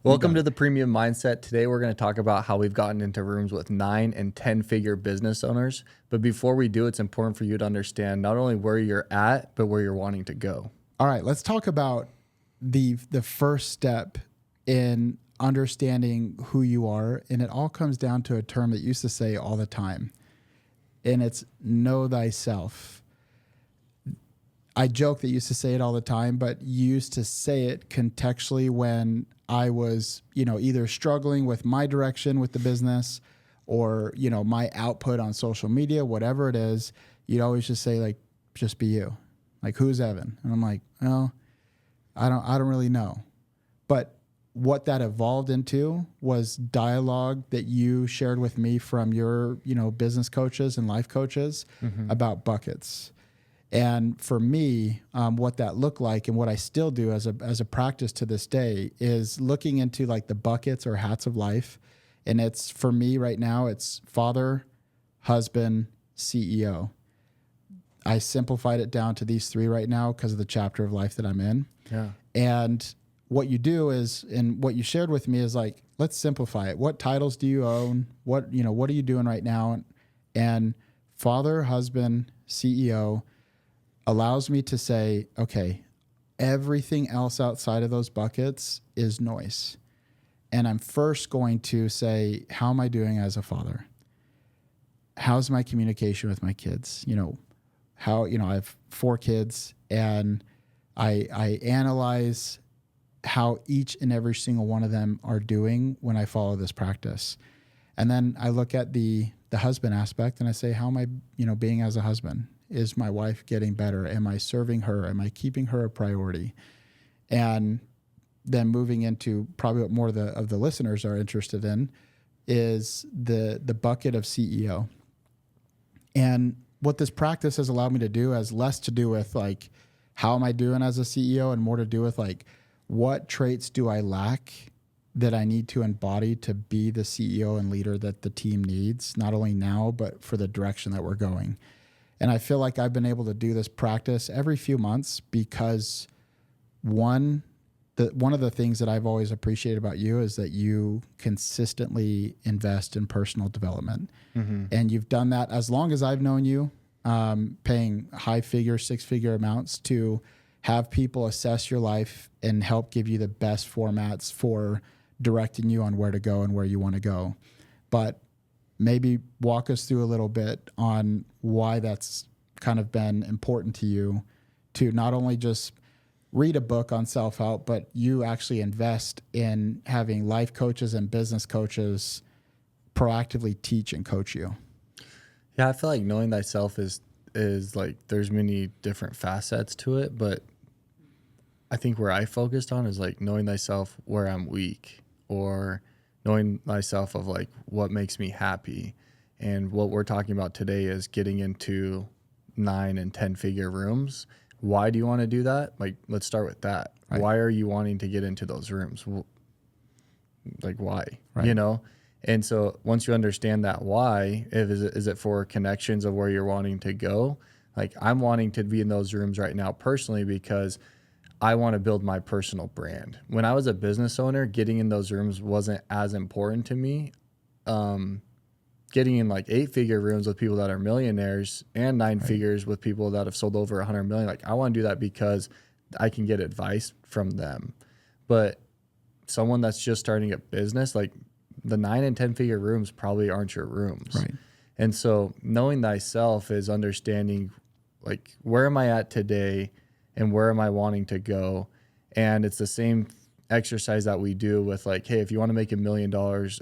Welcome to the Premium Mindset. Today we're going to talk about how we've gotten into rooms with 9 and 10 figure business owners. But before we do, it's important for you to understand not only where you're at, but where you're wanting to go. All right, let's talk about the first step in understanding who you are. And it all comes down to a term that you used to say all the time. And it's know thyself. I joke that you used to say it all the time, but you used to say it contextually when I was, either struggling with my direction with the business or, my output on social media, whatever it is. You'd always just say, like, just be you. Like, who's Evan? And I'm like, well, I don't really know. But what that evolved into was dialogue that you shared with me from your, business coaches and life coaches about buckets. And for me, what that looked like and what I still do as a practice to this day is looking into like the buckets or hats of life. And it's, for me right now, it's father, husband, CEO. I simplified it down to these three right now because of the chapter of life that I'm in. Yeah. And what you do is, and what you shared with me is like, let's simplify it. What titles do you own? What are you doing right now? And father, husband, CEO allows me to say, okay, everything else outside of those buckets is noise. And I'm first going to say, how am I doing as a father? How's my communication with my kids? I have 4 kids, and I analyze how each and every single one of them are doing when I follow this practice. And then I look at the husband aspect and I say, how am I, being as a husband? Is my wife getting better? Am I serving her? Am I keeping her a priority? And then moving into probably what more of the listeners are interested in is the bucket of CEO. And what this practice has allowed me to do has less to do with like, how am I doing as a CEO, and more to do with like, what traits do I lack that I need to embody to be the CEO and leader that the team needs, not only now, but for the direction that we're going. And I feel like I've been able to do this practice every few months because one of the things that I've always appreciated about you is that you consistently invest in personal development. Mm-hmm. And you've done that as long as I've known you, paying high figure, 6-figure amounts to have people assess your life and help give you the best formats for directing you on where to go and where you want to go. But maybe walk us through a little bit on why that's kind of been important to you to not only just read a book on self-help, but you actually invest in having life coaches and business coaches proactively teach and coach you. Yeah, I feel like knowing thyself is like there's many different facets to it, but I think where I focused on is like knowing thyself where I'm weak, or knowing myself of like what makes me happy. And what we're talking about today is getting into 9 and 10 figure rooms. Why do you want to do that? Like, let's start with that. Right. Why are you wanting to get into those rooms? Like, why? Right. And so once you understand that why, is it for connections of where you're wanting to go? Like, I'm wanting to be in those rooms right now personally because I want to build my personal brand. When I was a business owner, getting in those rooms wasn't as important to me. Getting in like 8-figure rooms with people that are millionaires and 9 figures with people that have sold over 100 million. Like, I want to do that because I can get advice from them. But someone that's just starting a business, like the 9 and 10 figure rooms probably aren't your rooms. Right. And so knowing thyself is understanding like, where am I at today and where am I wanting to go? And it's the same exercise that we do with like, hey, if you want to make $1 million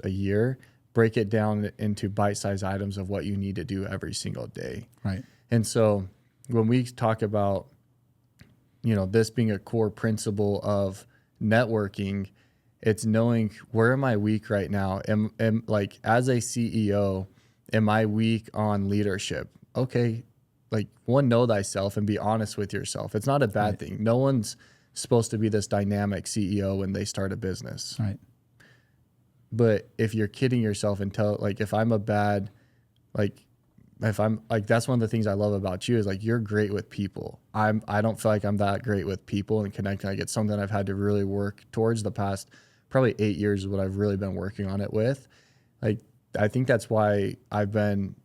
a year, break it down into bite-sized items of what you need to do every single day. Right. And so when we talk about, this being a core principle of networking, it's knowing where am I weak right now? Am like, as a CEO, am I weak on leadership? Okay. Like, know thyself and be honest with yourself. It's not a bad thing. No one's supposed to be this dynamic CEO when they start a business. Right. But if you're kidding yourself and if I'm a bad, if I'm like, that's one of the things I love about you is like, you're great with people. I don't feel like I'm that great with people and connecting. Like, it's something I've had to really work towards the past probably 8 years is what I've really been working on it with. Like, I think that's why I've been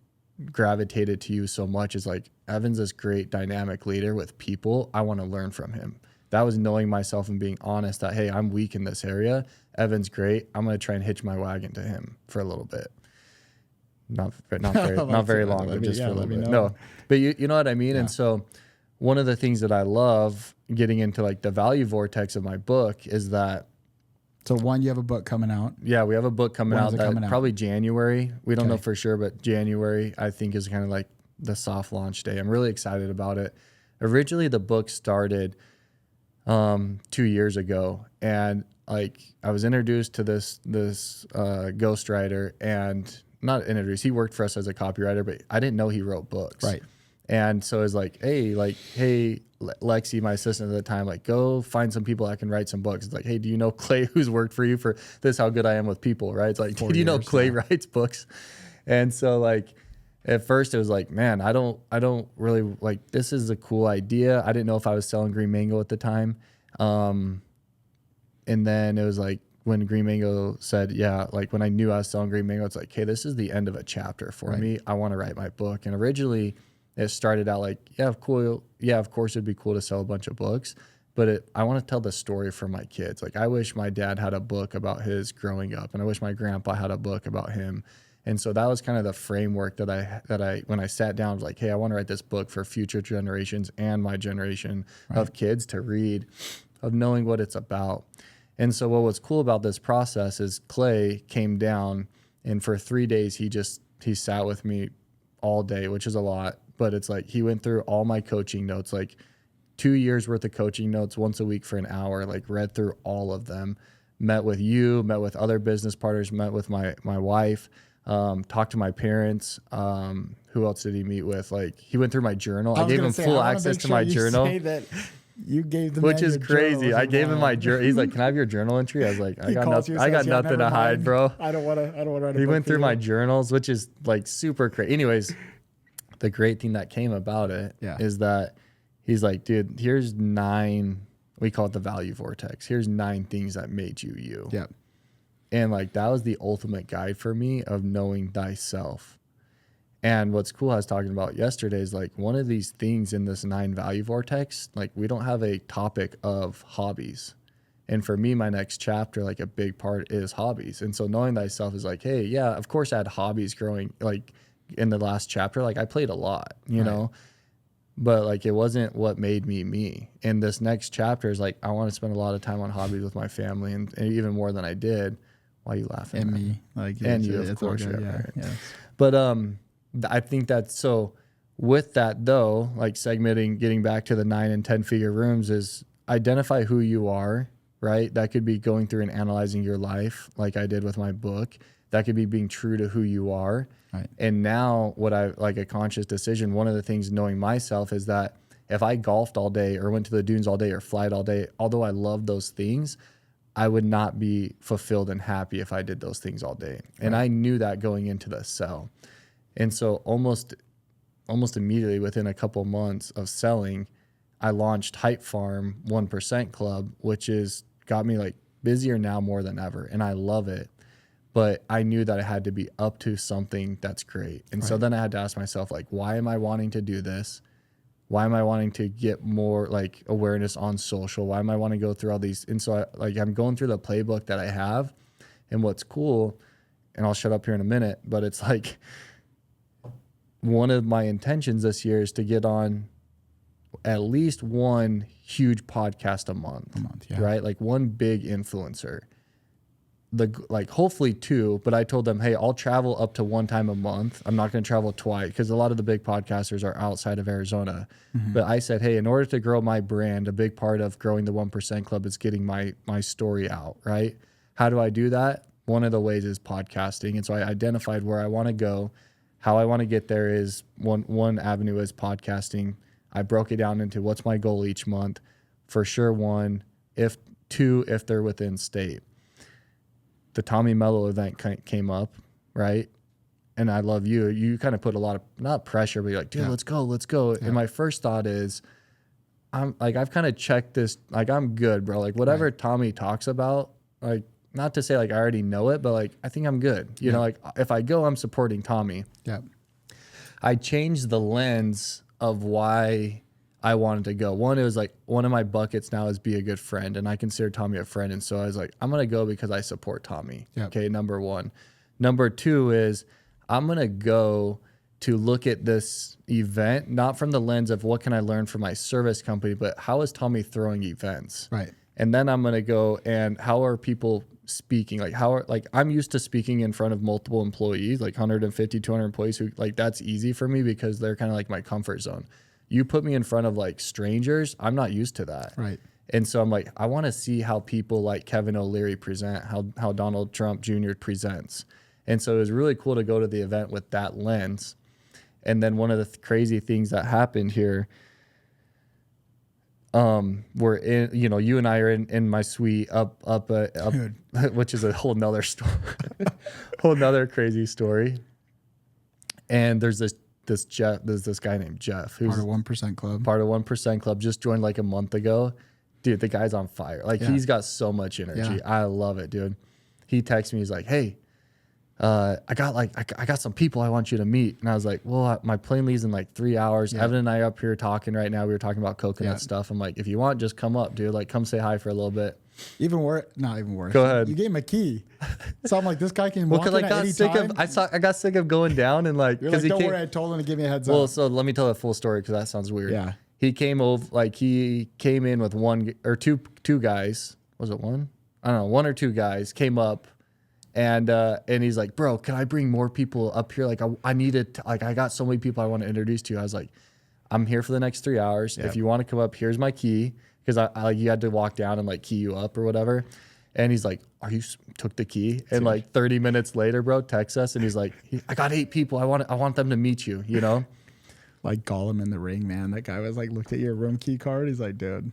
gravitated to you so much, is like, Evan's this great dynamic leader with people. I want to learn from him. That was knowing myself and being honest that, hey, I'm weak in this area. Evan's great. I'm going to try and hitch my wagon to him for a little bit. Not very long, but just for a little bit. No, but you know what I mean? Yeah. And so one of the things that I love getting into like the value vortex of my book is that. So one, you have a book coming out. Yeah, we have a book coming out probably January. We don't know for sure, but January I think is kind of like the soft launch day. I'm really excited about it. Originally the book started 2 years ago, and like I was introduced to this ghostwriter, and not introduced, he worked for us as a copywriter, but I didn't know he wrote books. Right. And so it's like, hey, Lexi, my assistant at the time, like, go find some people that can write some books. It's like, hey, do you know Clay, who's worked for you for this, how good I am with people, right? It's like, do you know Clay writes books? And so like, at first it was like, man, I don't really like, this is a cool idea. I didn't know if I was selling Green Mango at the time. And then it was like, when Green Mango said, yeah, like when I knew I was selling Green Mango, it's like, hey, this is the end of a chapter for me. I want to write my book. And originally it started out like, of course it'd be cool to sell a bunch of books, but I want to tell the story for my kids. Like, I wish my dad had a book about his growing up, and I wish my grandpa had a book about him. And so that was kind of the framework that I when I sat down, I was like, hey, I want to write this book for future generations and my generation of kids to read, of knowing what it's about. And so what was cool about this process is Clay came down, and for 3 days he sat with me all day, which is a lot, but it's like he went through all my coaching notes, like 2 years worth of coaching notes once a week for an hour, like read through all of them, met with you, met with other business partners, met with my wife, talked to my parents. Who else did he meet with? Like, he went through my journal. I gave him full access to my journal. You gave them, which is crazy. I gave him my journal. He's like, "Can I have your journal entry?" I was like, "I got nothing to hide, bro." I don't want to write. He went through my journals, which is like super crazy. Anyways, the great thing that came about it is that he's like, "Dude, here's 9. We call it the value vortex. Here's 9 things that made you you." Yeah. And like, that was the ultimate guide for me of knowing thyself. And what's cool, I was talking about yesterday, is like, one of these things in this 9 value vortex, like, we don't have a topic of hobbies. And for me, my next chapter, like a big part is hobbies. And so knowing thyself is like, hey, yeah, of course I had hobbies growing, like in the last chapter, like I played a lot, you know, but like, it wasn't what made me me. And this next chapter is like, I want to spend a lot of time on hobbies with my family, and even more than I did. Why are you laughing? And me, like, and you, of course, But I think that's so. With that though, like segmenting, getting back to the 9 and 10 figure rooms, is identify who you are, right? That could be going through and analyzing your life, like I did with my book. That could be being true to who you are. Right. And now, what I like, a conscious decision. One of the things knowing myself is that if I golfed all day or went to the dunes all day or flight all day, although I love those things, I would not be fulfilled and happy if I did those things all day. And I knew that going into the sell. And so almost immediately within a couple months of selling, I launched Hype Farm 1% Club, which is got me like busier now more than ever. And I love it. But I knew that I had to be up to something that's great. And so then I had to ask myself, like, why am I wanting to do this? Why am I wanting to get more like awareness on social? Why am I wanting to go through all these? And so I'm going through the playbook that I have. And what's cool, and I'll shut up here in a minute, but it's like, one of my intentions this year is to get on at least one huge podcast a month, right? Like one big influencer, like hopefully 2, but I told them, hey, I'll travel up to 1 time a month. I'm not going to travel twice, because a lot of the big podcasters are outside of Arizona. But I said, hey, in order to grow my brand, a big part of growing the 1% Club is getting my story out, right? How do I do that? One of the ways is podcasting. And so I identified where I want to go. How I want to get there is one avenue is podcasting. I broke it down into what's my goal each month. For sure, 1, if 2, if they're within state. The Tommy Mello event came up, right? And I love you. You kind of put a lot of, not pressure, but you're like, dude, let's go. Yeah. And my first thought is, I've kind of checked this, like, I'm good, bro. Like, whatever Tommy talks about, like, not to say like I already know it, but like I think I'm good. You know, like if I go, I'm supporting Tommy. Yeah. I changed the lens of why I wanted to go. One, it was like one of my buckets now is be a good friend, and I consider Tommy a friend. And so I was like, I'm gonna go because I support Tommy. Yep. Okay, number one. Number two is I'm gonna go to look at this event not from the lens of what can I learn from my service company, but how is Tommy throwing events? Right. And then I'm gonna go and how are people speaking? Like how are like I'm used to speaking in front of multiple employees, like 150, 200 employees who like that's easy for me because they're kind of like my comfort zone. You put me in front of like strangers, I'm not used to that. Right. And so I'm like, I want to see how people like Kevin O'Leary present, how Donald Trump Jr. presents. And so it was really cool to go to the event with that lens. And then one of the crazy things that happened here, we're in, you know, you and I are in my suite up, which is a whole nother story, whole nother crazy story. And there's this guy named Jeff who's Part of 1% Club. Part of 1% Club, just joined like a month ago. Dude, the guy's on fire. Like he's got so much energy. Yeah. I love it, dude. He texts me, he's like, hey, I got some people I want you to meet. And I was like, well, my plane leaves in like 3 hours. Yeah. Evan and I are up here talking right now. We were talking about coconut stuff. I'm like, if you want, just come up, dude. Like, come say hi for a little bit. Even worse, not even worse. Go ahead. You gave him a key. So I'm like, this guy can Well, walk because in I at got any sick time. of I got sick of going down and like You're like, he don't came, worry, I told him to give me a heads well, up. so let me tell the full story because that sounds weird. Yeah. He came over, like he came in with one or two guys. Was it one? I don't know. One or two guys came up, and he's like, bro, can I bring more people up here? Like I needed, like I got so many people I want to introduce to you. I was like, I'm here for the next 3 hours. Yep. If you want to come up, here's my key because I like you had to walk down and like key you up or whatever. And he's like, took the key? And like 30 minutes later, bro, texts us and he's like, I got 8 people. I want them to meet you. You know. Like Gollum in The Ring, man. That guy was like, looked at your room key card. He's like, dude.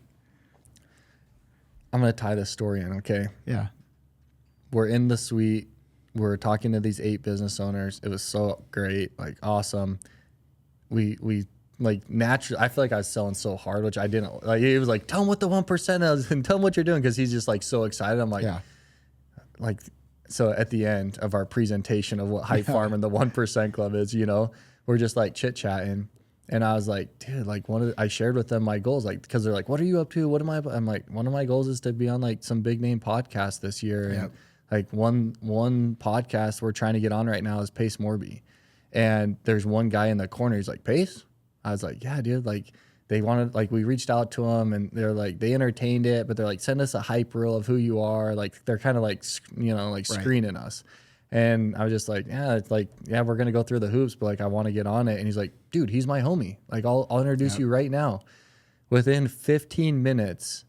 I'm going to tie this story in, okay? Yeah. We're in the suite. We're talking to these 8 business owners. It was so great, like awesome. We like naturally, I feel like I was selling so hard, which I didn't. Like it was like, tell them what the 1% is and tell them what you're doing because he's just like so excited. I'm like, like so at the end of our presentation of what Hype Farm and the 1% Club is, you know, we're just like chit chatting. And I was like, dude, like I shared with them my goals, like, because they're like, what are you up to? What am I? I'm like, one of my goals is to be on like some big name podcast this year. Yep. And like one podcast we're trying to get on right now is Pace Morby. And there's one guy in the corner. He's like, Pace? I was like, yeah, dude. Like they wanted, like we reached out to them and they're like, they entertained it, but they're like, send us a hype reel of who you are. Like they're kind of like, you know, like screening us. And I was just like, yeah, it's like, yeah, we're going to go through the hoops, but like, I want to get on it. And he's like, dude, he's my homie. Like, I'll introduce you right now. Within 15 minutes,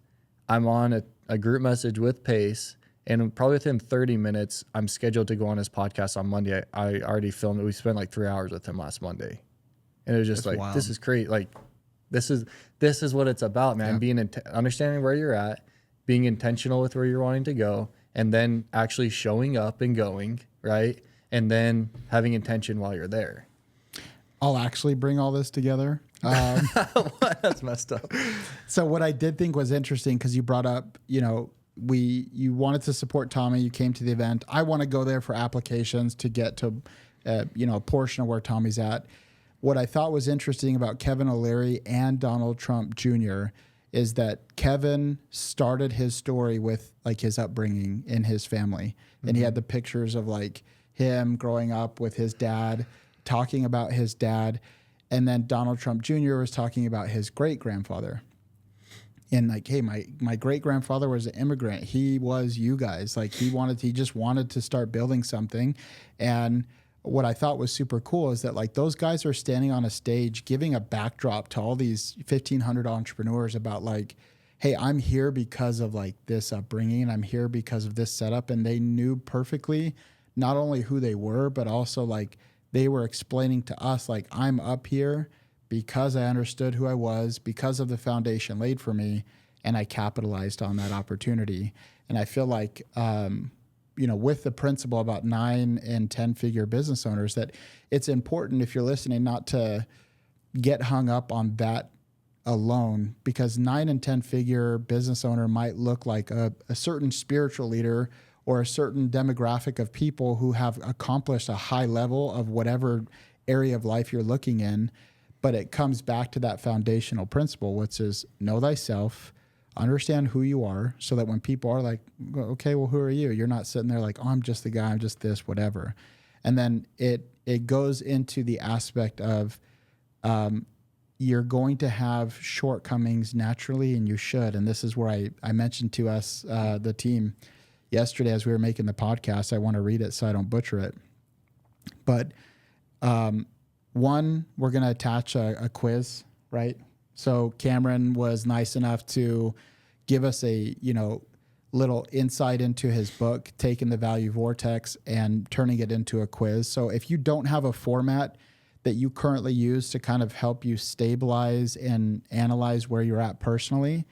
I'm on a group message with Pace. And probably within 30 minutes, I'm scheduled to go on his podcast on Monday. I already filmed it. We spent like 3 hours with him last Monday. And it was just wild. This is great. Like, this is what it's about, man. Being understanding where you're at, being intentional with where you're wanting to go, and then actually showing up and going, right? And then having intention while you're there. I'll actually bring all this together. That's messed up. So what I did think was interesting, because you brought up, you know, you wanted to support Tommy. You came to the event. I want to go there for applications to get to, you know, a portion of where Tommy's at. What I thought was interesting about Kevin O'Leary and Donald Trump Jr. is that Kevin started his story with like his upbringing in his family. And he had the pictures of like him growing up with his dad, talking about his dad. And then Donald Trump Jr. was talking about his great-grandfather. And like, hey, my great-grandfather was an immigrant. He was you guys. Like he just wanted to start building something. And what I thought was super cool is that like those guys are standing on a stage giving a backdrop to all these 1,500 entrepreneurs about like, hey, I'm here because of like this upbringing and I'm here because of this setup. And they knew perfectly not only who they were, but also like they were explaining to us like, I'm up here because I understood who I was, because of the foundation laid for me, and I capitalized on that opportunity. And I feel like, you know, with the principle about 9 and 10 figure business owners, that it's important, if you're listening, not to get hung up on that alone, because 9 and 10 figure business owner might look like a certain spiritual leader or a certain demographic of people who have accomplished a high level of whatever area of life you're looking in. But it comes back to that foundational principle, which is know thyself, understand who you are, so that when people are like, okay, well, who are you? You're not sitting there like, oh, I'm just the guy, I'm just this, whatever. And then it goes into the aspect of you're going to have shortcomings naturally, and you should. And this is where I mentioned to us, the team, yesterday as we were making the podcast. I want to read it so I don't butcher it. But one, we're going to attach a quiz, right? So Cameron was nice enough to give us a, little insight into his book, taking the value vortex and turning it into a quiz. So if you don't have a format that you currently use to kind of help you stabilize and analyze where you're at personally,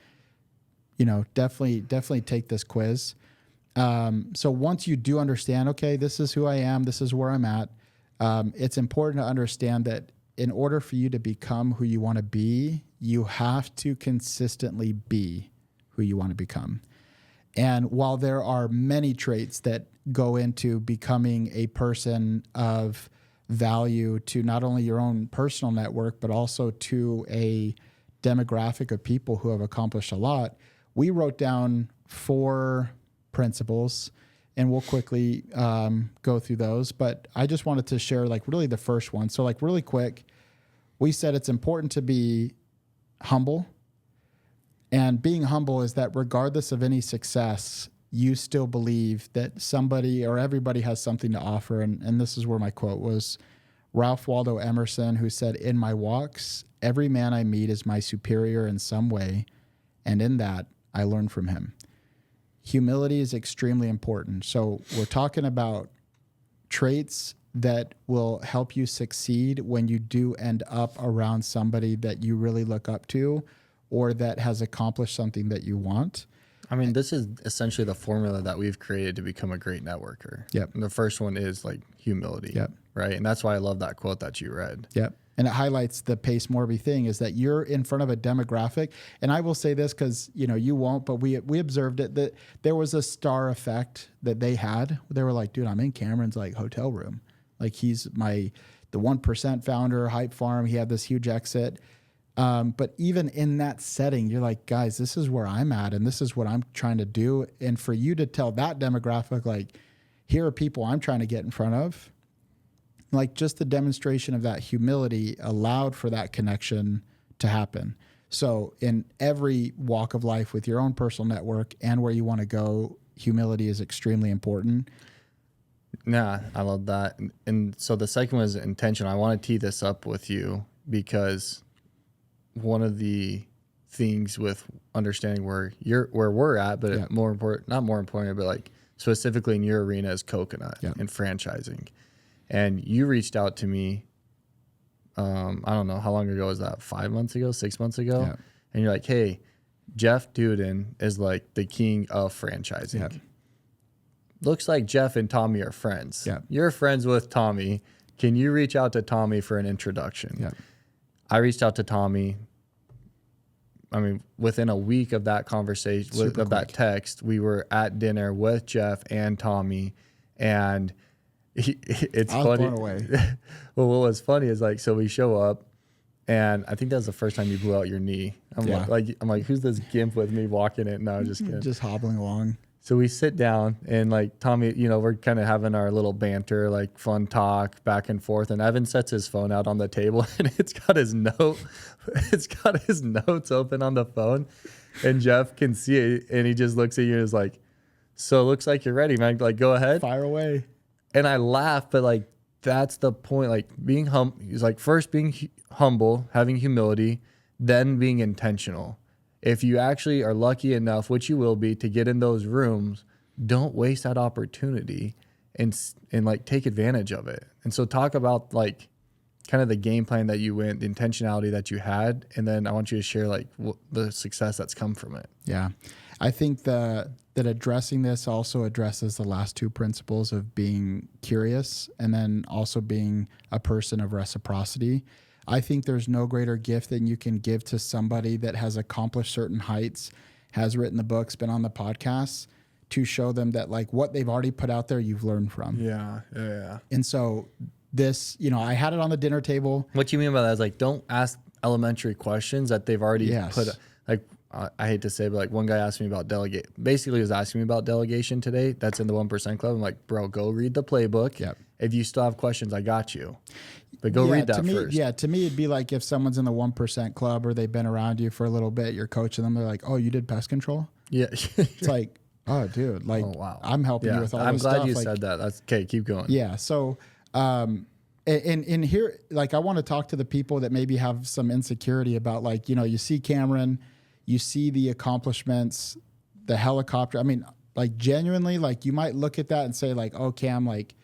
definitely take this quiz. So once you do understand, okay, this is who I am, this is where I'm at, it's important to understand that in order for you to become who you want to be, you have to consistently be who you want to become. And while there are many traits that go into becoming a person of value to not only your own personal network, but also to a demographic of people who have accomplished a lot, we wrote down 4 principles, and we'll quickly go through those. But I just wanted to share really the first one. So really quick, we said it's important to be humble. And being humble is that regardless of any success, you still believe that somebody or everybody has something to offer. And this is where my quote was Ralph Waldo Emerson, who said, "In my walks, every man I meet is my superior in some way, and in that, I learn from him." Humility is extremely important. So we're talking about traits that will help you succeed when you do end up around somebody that you really look up to or that has accomplished something that you want. I mean, this is essentially the formula that we've created to become a great networker. Yep. And the first one is humility. Yep. Right. And that's why I love that quote that you read. Yep. And it highlights the Pace Morby thing is that you're in front of a demographic. And I will say this because, you won't, but we observed it, that there was a star effect that they had. They were like, dude, I'm in Cameron's hotel room. He's the 1% founder, Hype Farm. He had this huge exit. But even in that setting, you're like, guys, this is where I'm at and this is what I'm trying to do. And for you to tell that demographic, here are people I'm trying to get in front of, just the demonstration of that humility allowed for that connection to happen. So in every walk of life with your own personal network and where you want to go, humility is extremely important. Yeah, I love that. And so the second one is intentional. I want to tee this up with you because one of the things with understanding where we're at, but Yeah. more important, not more important, but specifically in your arena is Coconut Yeah. and franchising. And you reached out to me, I don't know, how long ago was that? 5 months ago, 6 months ago? Yeah. And you're like, hey, Jeff Duden is the king of franchising. Yeah. Looks like Jeff and Tommy are friends. Yeah. You're friends with Tommy. Can you reach out to Tommy for an introduction? Yeah. I reached out to Tommy. I mean, within a week of that conversation, Super that quick. text, we were at dinner with Jeff and Tommy, and it's I was funny. blown away. Well, what was funny is so we show up, and I think that was the first time you blew out your knee. I'm Yeah. like, who's this gimp with me walking it? No, just kidding. Just hobbling along. So we sit down and Tommy, we're kind of having our little banter, fun talk back and forth. And Evan sets his phone out on the table and it's got his notes open on the phone. And Jeff can see it and he just looks at you and is like, so it looks like you're ready, man. Go ahead. Fire away. And I laugh, but that's the point. Being he's first being humble, having humility, then being intentional. If you actually are lucky enough, which you will be, to get in those rooms, don't waste that opportunity and take advantage of it. And so talk about kind of the game plan that you went, the intentionality that you had, and then I want you to share the success that's come from it. Yeah. I think that addressing this also addresses the last 2 principles of being curious and then also being a person of reciprocity. I think there's no greater gift than you can give to somebody that has accomplished certain heights, has written the books, been on the podcasts, to show them that like what they've already put out there, you've learned from. Yeah. And so this, you know, I had it on the dinner table. What you mean by that is like, don't ask elementary questions that they've already Yes. put. Like, I hate to say, but like one guy asked me about basically he was asking me about delegation today. That's in the 1% Club. I'm like, bro, go read the playbook. Yep. If you still have questions, I got you. But go read that to me, first. Yeah, to me, it'd be like if someone's in the 1% Club or they've been around you for a little bit, you're coaching them. They're like, oh, you did pest control? Yeah. It's like, oh, dude, like, wow. I'm helping you with all I'm this glad stuff. you Like, said that. That's okay. Keep going. yeah. So, and here, like, I want to talk to the people that maybe have some insecurity about, like, you know, you see Cameron, you see the accomplishments, the helicopter. I mean, like, genuinely, like, you might look at that and say, like, oh, Cam, like,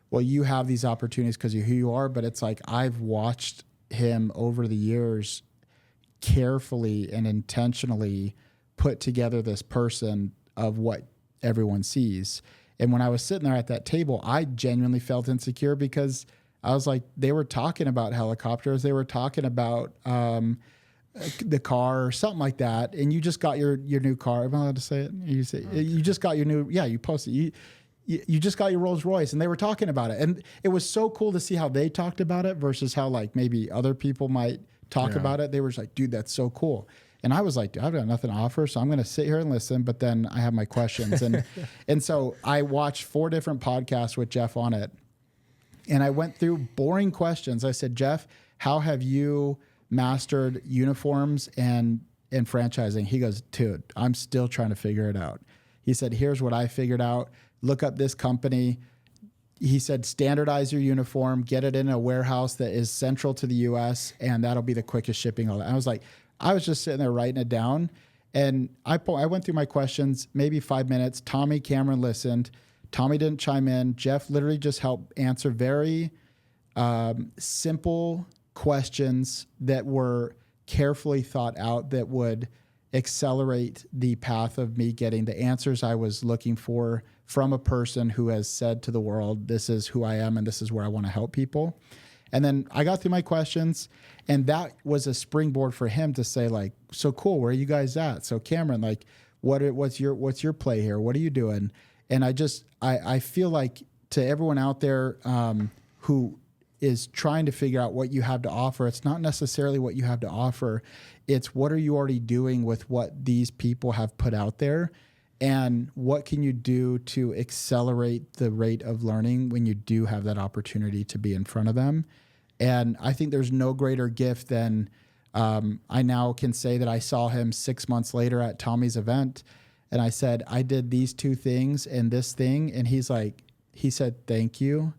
well, you have these opportunities because you're who you are. But it's like, I've watched him over the years carefully and intentionally put together this person of what everyone sees. And when I was sitting there at that table, I genuinely felt insecure because I was like, they were talking about helicopters. They were talking about the car or something like that. And you just got your new car. Am I allowed to say it? You say you just got your new, you posted, you just got your Rolls Royce, and they were talking about it. And it was so cool to see how they talked about it versus how like maybe other people might talk about it. They were just like, dude, that's so cool. And I was like, dude, I've got nothing to offer, so I'm going to sit here and listen, but then I have my questions. And and so I watched 4 different podcasts with Jeff on it. And I went through boring questions. I said, Jeff, how have you mastered uniforms and franchising? He goes, dude, I'm still trying to figure it out. He said, here's what I figured out. Look up this company. He said, standardize your uniform, get it in a warehouse that is central to the US, and that'll be the quickest shipping. All that. I was like, I was just sitting there writing it down. And I went through my questions, maybe 5 minutes. Tommy Cameron listened. Tommy didn't chime in. Jeff literally just helped answer very simple questions that were carefully thought out that would accelerate the path of me getting the answers I was looking for from a person who has said to the world, this is who I am and this is where I want to help people. And then I got through my questions, and that was a springboard for him to say, like, so cool, where are you guys at? So Cameron, like, what's your play here? What are you doing? And I feel like to everyone out there who is trying to figure out what you have to offer, it's not necessarily what you have to offer. It's what are you already doing with what these people have put out there, and what can you do to accelerate the rate of learning when you do have that opportunity to be in front of them. And I think there's no greater gift than I now can say that I saw him 6 months later at Tommy's event, and I said, I did these 2 things and this thing. And he said, thank you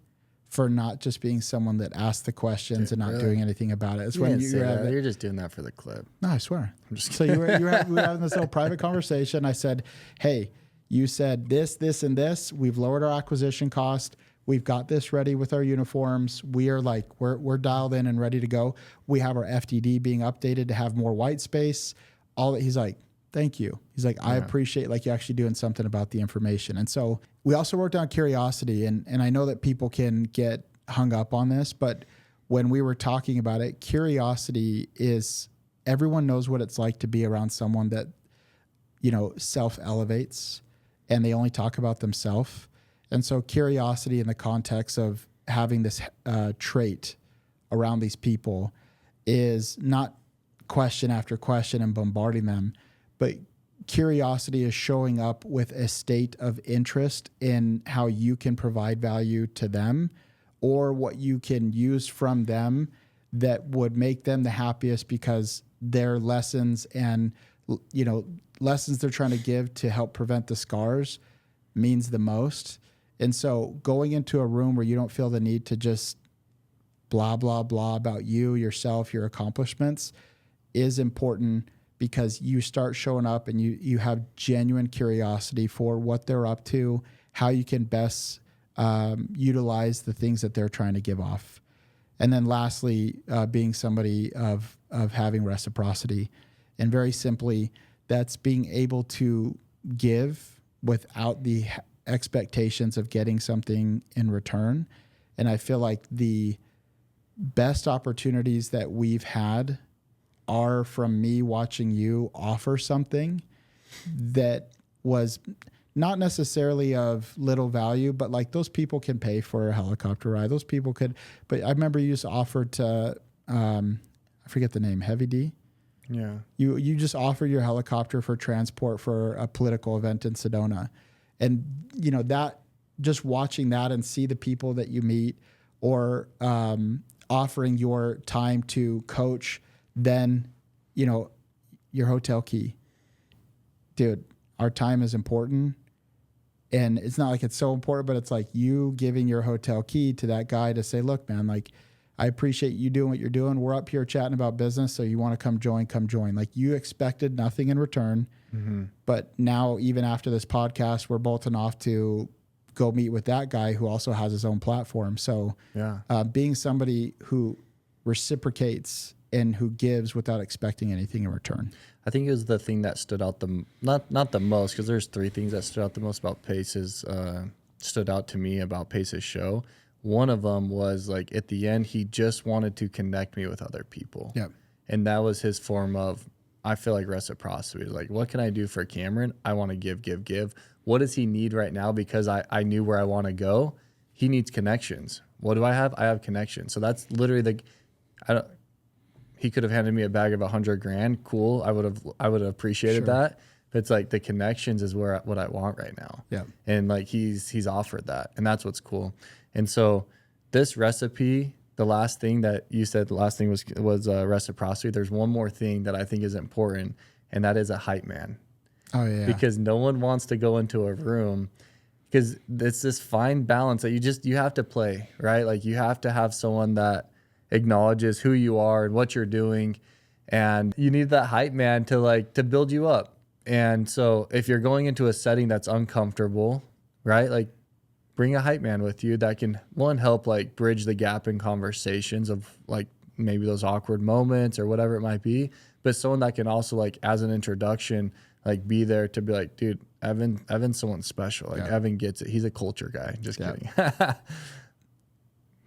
for not just being someone that asked the questions and not doing anything about it. It's when you're just doing that for the clip. No, I swear. So we were having this little private conversation. I said, hey, you said this, this, and this. We've lowered our acquisition cost. We've got this ready with our uniforms. We are like, we're dialed in and ready to go. We have our FDD being updated to have more white space. He's like, thank you. He's like, I appreciate like you actually doing something about the information. And so we also worked on curiosity. And I know that people can get hung up on this, but when we were talking about it, curiosity is, everyone knows what it's like to be around someone that, you know, self-elevates and they only talk about themselves. And so curiosity in the context of having this trait around these people is not question after question and bombarding them, but curiosity is showing up with a state of interest in how you can provide value to them or what you can use from them that would make them the happiest because their lessons and, you know, lessons they're trying to give to help prevent the scars means the most. And so going into a room where you don't feel the need to just blah, blah, blah about you, yourself, your accomplishments is important because you start showing up and you have genuine curiosity for what they're up to, how you can best utilize the things that they're trying to give off. And then lastly, being somebody of having reciprocity. And very simply, that's being able to give without the expectations of getting something in return. And I feel like the best opportunities that we've had are from me watching you offer something that was not necessarily of little value, but like those people can pay for a helicopter ride. Those people could, but I remember you just offered to, I forget the name, Heavy D. Yeah. You just offer your helicopter for transport for a political event in Sedona. And, you know, that just watching that and see the people that you meet, or offering your time to coach, then, you know, your hotel key. Dude, our time is important. And it's not like it's so important, but it's like you giving your hotel key to that guy to say, look, man, like, I appreciate you doing what you're doing. We're up here chatting about business. So you want to come join. Like, you expected nothing in return. Mm-hmm. But now, even after this podcast, we're bolting off to go meet with that guy who also has his own platform. So being somebody who reciprocates and who gives without expecting anything in return. I think it was the thing that stood out not the most, because there's three things that stood out the most about Pace's, stood out to me about Pace's show. One of them was like at the end, he just wanted to connect me with other people. Yep. And that was his form of, I feel like, reciprocity. Like, what can I do for Cameron? I want to give. What does he need right now? Because I knew where I want to go. He needs connections. What do I have? I have connections. So that's literally he could have handed me a bag of $100,000. Cool. I would have appreciated that. But it's like the connections is what I want right now. Yeah. And like he's offered that, and that's what's cool. And so this recipe, the last thing that you said, the last thing was reciprocity. There's one more thing that I think is important, and that is a hype man. Oh yeah. Because no one wants to go into a room, because it's this fine balance that you have to play, right? Like, you have to have someone that acknowledges who you are and what you're doing, and you need that hype man to build you up. And so if you're going into a setting that's uncomfortable, right? Like, bring a hype man with you that can, one, help like bridge the gap in conversations of like maybe those awkward moments or whatever it might be, but someone that can also, like, as an introduction, like, be there to be like, dude, Evan's someone special. Like, Evan gets it. He's a culture guy. Just kidding.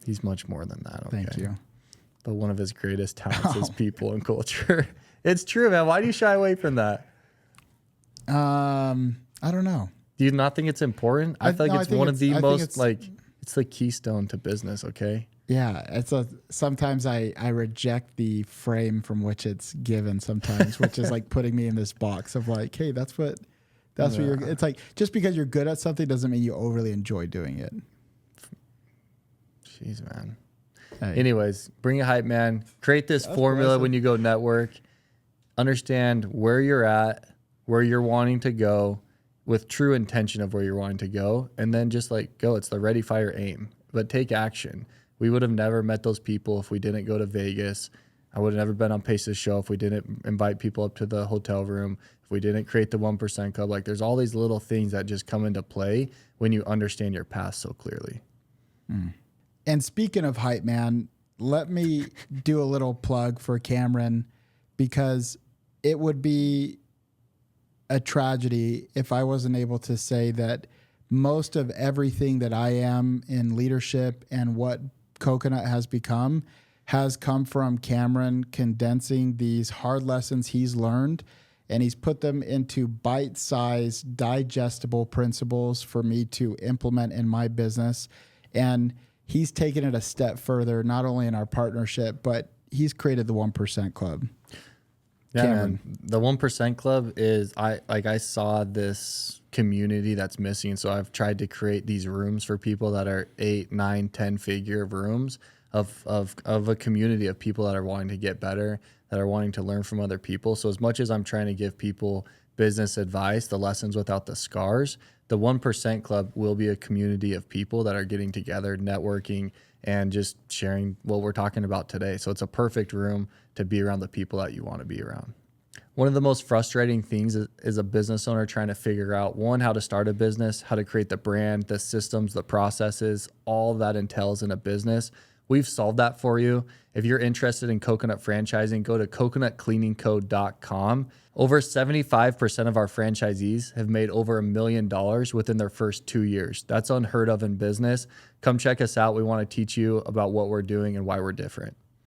He's much more than that. Okay? Thank you. But one of his greatest talents is people and culture. It's true, man. Why do you shy away from that? I don't know. Do you not think it's important? I feel like it's one of the most, like, it's the keystone to business, okay? Yeah, sometimes I reject the frame from which it's given sometimes, which is like putting me in this box of like, hey, that's what you're, it's like, just because you're good at something doesn't mean you overly enjoy doing it. Jeez, man. Hey. Anyways, bring a hype man, create this formula when you go network, understand where you're at, where you're wanting to go, with true intention of where you're wanting to go, and then just like go. It's the ready, fire, aim, but take action. We would have never met those people if we didn't go to Vegas. I would have never been on Pace's show if we didn't invite people up to the hotel room, if we didn't create the 1% Club. Like, there's all these little things that just come into play when you understand your path so clearly. And speaking of hype man, let me do a little plug for Cameron, because it would be a tragedy if I wasn't able to say that most of everything that I am in leadership and what Coconut has come from Cameron condensing these hard lessons he's learned, and he's put them into bite-sized, digestible principles for me to implement in my business. And he's taken it a step further, not only in our partnership, but he's created the 1% Club. Yeah, Cameron. man. The 1% Club is, I saw this community that's missing. So I've tried to create these rooms for people that are 8, 9, 10 figure rooms of a community of people that are wanting to get better, that are wanting to learn from other people. So as much as I'm trying to give people business advice, the lessons without the scars, the 1% Club will be a community of people that are getting together, networking, and just sharing what we're talking about today. So it's a perfect room to be around the people that you want to be around. One of the most frustrating things is a business owner trying to figure out, one, how to start a business, how to create the brand, the systems, the processes, all that entails in a business. We've solved that for you. If you're interested in coconut franchising, go to coconutcleaningco.com. Over 75% of our franchisees have made over $1 million within their first 2 years. That's unheard of in business. Come check us out. We want to teach you about what we're doing and why we're different.